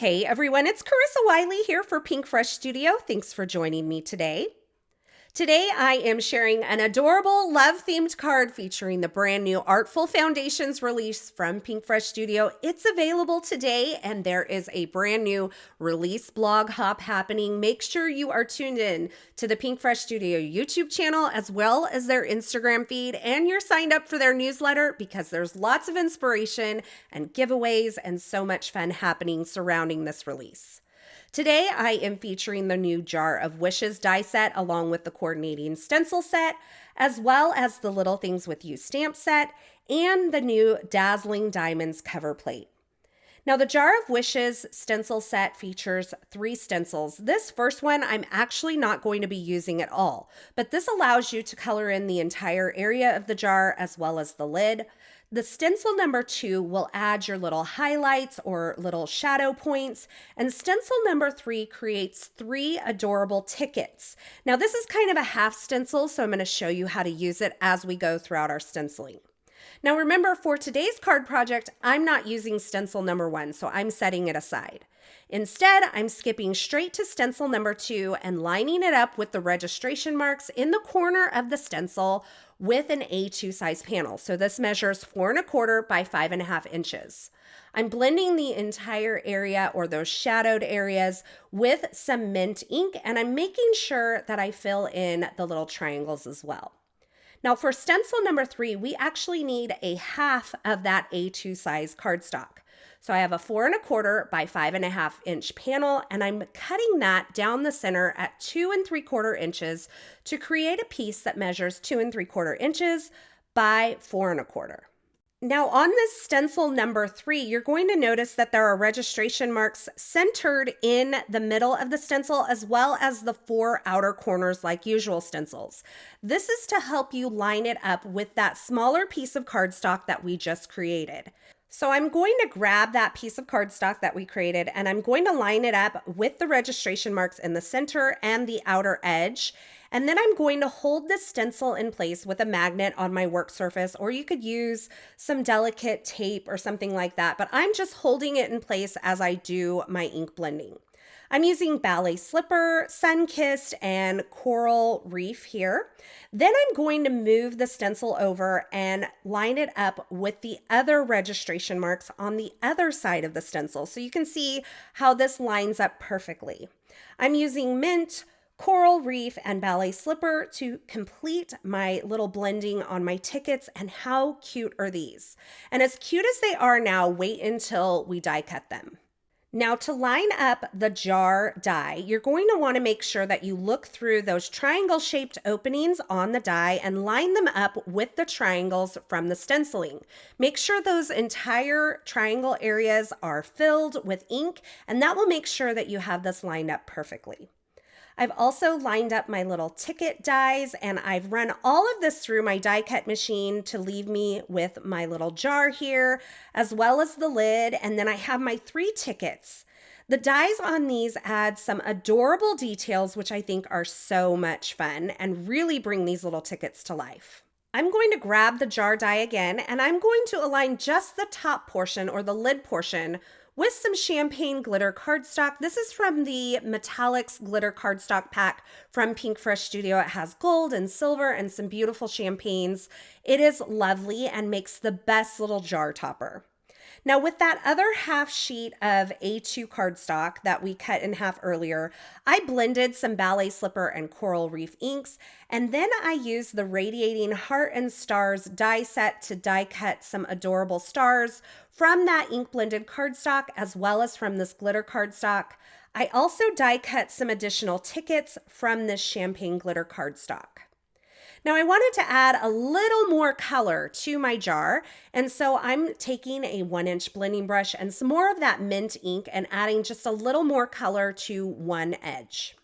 Hey everyone, it's Carissa Wiley here for Pinkfresh Studio. Thanks for joining me today. Today I am sharing an adorable love-themed card featuring the brand new Artful Foundations release from Pinkfresh Studio. It's available today and there is a brand new release blog hop happening. Make sure you are tuned in to the Pinkfresh Studio YouTube channel as well as their Instagram feed, and you're signed up for their newsletter because there's lots of inspiration and giveaways and so much fun happening surrounding this release. Today, I am featuring the new Jar of Wishes die set along with the coordinating stencil set, as well as the Little Things With You stamp set and the new Dazzling Diamonds cover plate. Now, the Jar of Wishes stencil set features 3 stencils. This first one I'm actually not going to be using at all, but this allows you to color in the entire area of the jar as well as the lid. The stencil number 2 will add your little highlights or little shadow points, and stencil number 3 creates 3 adorable tickets. Now this is kind of a half stencil, so I'm going to show you how to use it as we go throughout our stenciling. Now remember, for today's card project, I'm not using stencil number 1, so I'm setting it aside. Instead, I'm skipping straight to stencil number 2 and lining it up with the registration marks in the corner of the stencil with an A2 size panel. So this measures 4 1/4 by 5.5 inches. I'm blending the entire area or those shadowed areas with some mint ink, and I'm making sure that I fill in the little triangles as well. Now for stencil number 3, we actually need a half of that A2 size cardstock. So I have a 4 1/4 by 5.5 inch panel, and I'm cutting that down the center at 2 3/4 inches to create a piece that measures 2 3/4 inches by 4 1/4. Now on this stencil number 3, you're going to notice that there are registration marks centered in the middle of the stencil as well as the 4 outer corners like usual stencils. This is to help you line it up with that smaller piece of cardstock that we just created. So I'm going to grab that piece of cardstock that we created and I'm going to line it up with the registration marks in the center and the outer edge. And then I'm going to hold this stencil in place with a magnet on my work surface, or you could use some delicate tape or something like that, but I'm just holding it in place as I do my ink blending. I'm using Ballet Slipper, Sunkissed, and Coral Reef here. Then I'm going to move the stencil over and line it up with the other registration marks on the other side of the stencil, so you can see how this lines up perfectly. I'm using Mint, Coral Reef, and Ballet Slipper to complete my little blending on my tickets, and how cute are these? And as cute as they are now, wait until we die cut them. Now to line up the jar die, you're going to want to make sure that you look through those triangle-shaped openings on the die and line them up with the triangles from the stenciling. Make sure those entire triangle areas are filled with ink, and that will make sure that you have this lined up perfectly. I've also lined up my little ticket dies, and I've run all of this through my die cut machine to leave me with my little jar here, as well as the lid, and then I have my 3 tickets. The dies on these add some adorable details, which I think are so much fun and really bring these little tickets to life. I'm going to grab the jar die again, and I'm going to align just the top portion or the lid portion with some champagne glitter cardstock. This is from the Metallics glitter cardstock pack from Pinkfresh Studio. It has gold and silver and some beautiful champagnes. It is lovely and makes the best little jar topper. Now with that other half sheet of A2 cardstock that we cut in half earlier, I blended some Ballet Slipper and Coral Reef inks, and then I used the Radiating Heart and Stars die set to die cut some adorable stars from that ink blended cardstock as well as from this glitter cardstock. I also die cut some additional tickets from this champagne glitter cardstock. Now I wanted to add a little more color to my jar, and so I'm taking a 1-inch blending brush and some more of that mint ink and adding just a little more color to one edge.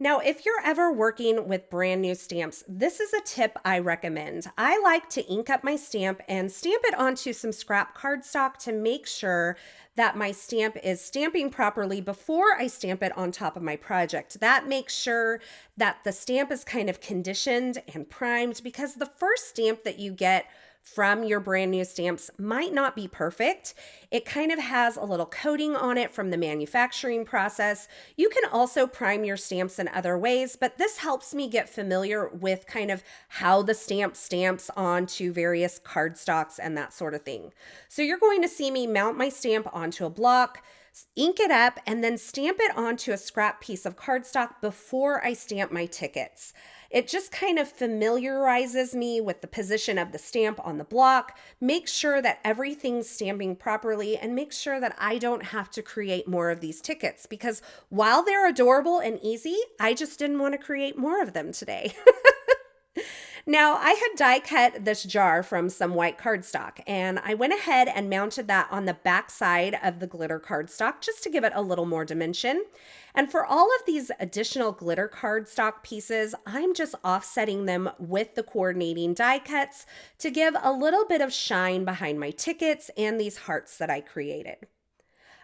Now, if you're ever working with brand new stamps, this is a tip I recommend. I like to ink up my stamp and stamp it onto some scrap cardstock to make sure that my stamp is stamping properly before I stamp it on top of my project. That makes sure that the stamp is kind of conditioned and primed, because the first stamp that you get from your brand new stamps might not be perfect. It kind of has a little coating on it from the manufacturing process. You can also prime your stamps in other ways, but this helps me get familiar with kind of how the stamp stamps onto various cardstocks and that sort of thing. So you're going to see me mount my stamp onto a block, ink it up, and then stamp it onto a scrap piece of cardstock before I stamp my tickets. It just kind of familiarizes me with the position of the stamp on the block, make sure that everything's stamping properly, and make sure that I don't have to create more of these tickets, because while they're adorable and easy, I just didn't want to create more of them today. Now, I had die cut this jar from some white cardstock, and I went ahead and mounted that on the back side of the glitter cardstock just to give it a little more dimension. And for all of these additional glitter cardstock pieces, I'm just offsetting them with the coordinating die cuts to give a little bit of shine behind my tickets and these hearts that I created.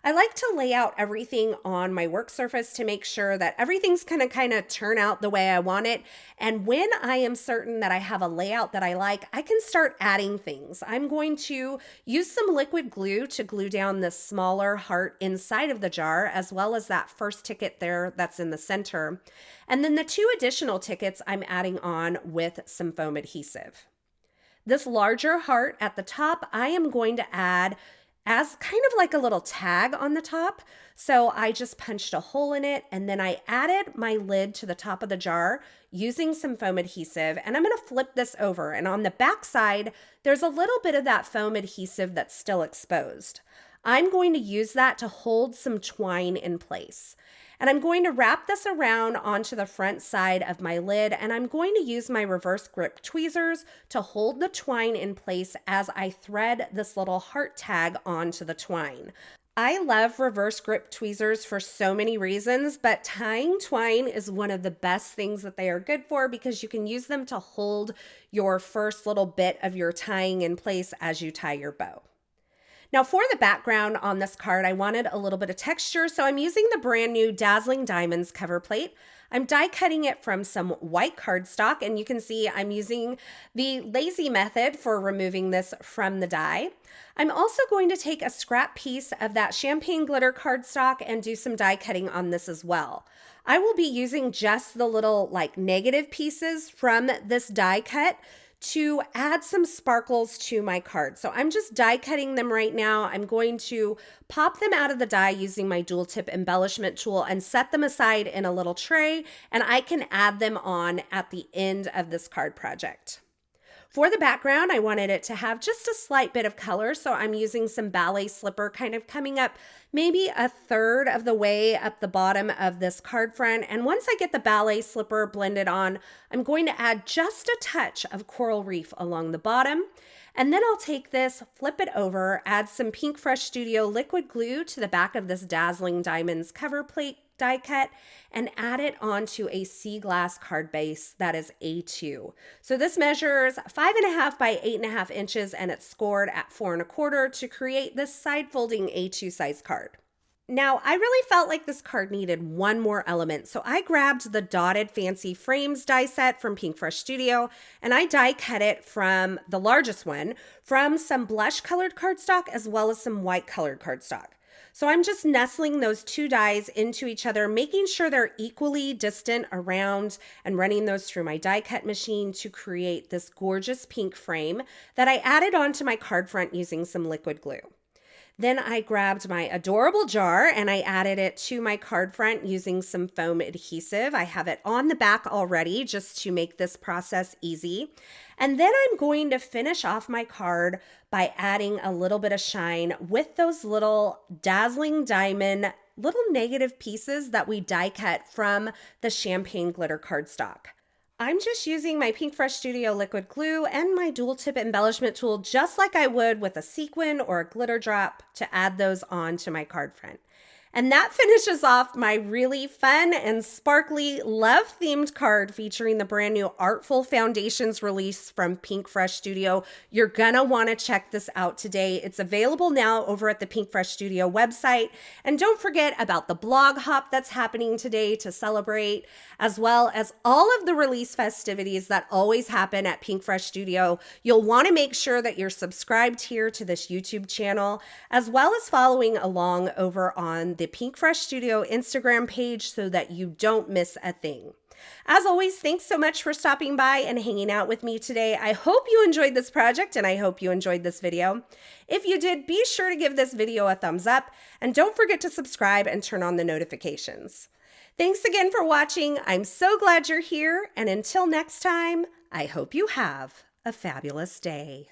I like to lay out everything on my work surface to make sure that everything's going to kind of turn out the way I want it. And when I am certain that I have a layout that I like, I can start adding things. I'm going to use some liquid glue to glue down this smaller heart inside of the jar, as well as that first ticket there that's in the center. And then the two additional tickets I'm adding on with some foam adhesive. This larger heart at the top, I am going to add as kind of like a little tag on the top. So I just punched a hole in it, and then I added my lid to the top of the jar using some foam adhesive, and I'm going to flip this over, and on the back side there's a little bit of that foam adhesive that's still exposed. I'm going to use that to hold some twine in place. And I'm going to wrap this around onto the front side of my lid, and I'm going to use my reverse grip tweezers to hold the twine in place as I thread this little heart tag onto the twine. I love reverse grip tweezers for so many reasons, but tying twine is one of the best things that they are good for, because you can use them to hold your first little bit of your tying in place as you tie your bow. Now for the background on this card, I wanted a little bit of texture, so I'm using the brand new Dazzling Diamonds cover plate. I'm die cutting it from some white cardstock, and you can see I'm using the lazy method for removing this from the die. I'm also going to take a scrap piece of that champagne glitter cardstock and do some die cutting on this as well. I will be using just the little like negative pieces from this die cut to add some sparkles to my card. So I'm just die cutting them right now. I'm going to pop them out of the die using my dual tip embellishment tool and set them aside in a little tray, and I can add them on at the end of this card project. For the background, I wanted it to have just a slight bit of color, so I'm using some Ballet slipper kind of coming up maybe a third of the way up the bottom of this card front. And once I get the Ballet slipper blended on, I'm going to add just a touch of coral reef along the bottom. And then I'll take this, flip it over, add some Pinkfresh Studio liquid glue to the back of this Dazzling Diamonds cover plate die cut, and add it onto a sea glass card base that is A2. So this measures 5.5 by 8.5 inches, and it's scored at 4 1/4 to create this side folding A2 size card. Now, I really felt like this card needed one more element, so I grabbed the Dotted Fancy Frames die set from Pinkfresh Studio, and I die cut it from the largest one from some blush colored cardstock as well as some white colored cardstock. So I'm just nestling those two dies into each other, making sure they're equally distant around, and running those through my die cut machine to create this gorgeous pink frame that I added onto my card front using some liquid glue. Then I grabbed my adorable jar and I added it to my card front using some foam adhesive. I have it on the back already just to make this process easy. And then I'm going to finish off my card by adding a little bit of shine with those little Dazzling Diamond little negative pieces that we die cut from the champagne glitter cardstock. I'm just using my Pinkfresh Studio liquid glue and my dual tip embellishment tool just like I would with a sequin or a glitter drop to add those on to my card front. And that finishes off my really fun and sparkly love-themed card featuring the brand new Artful Foundations release from Pinkfresh Studio. You're gonna wanna check this out today. It's available now over at the Pinkfresh Studio website. And don't forget about the blog hop that's happening today to celebrate, as well as all of the release festivities that always happen at Pinkfresh Studio. You'll wanna make sure that you're subscribed here to this YouTube channel, as well as following along over on the Pinkfresh Studio Instagram page so that you don't miss a thing. As always, thanks so much for stopping by and hanging out with me today. I hope you enjoyed this project and I hope you enjoyed this video. If you did, be sure to give this video a thumbs up and don't forget to subscribe and turn on the notifications. Thanks again for watching. I'm so glad you're here, and until next time, I hope you have a fabulous day.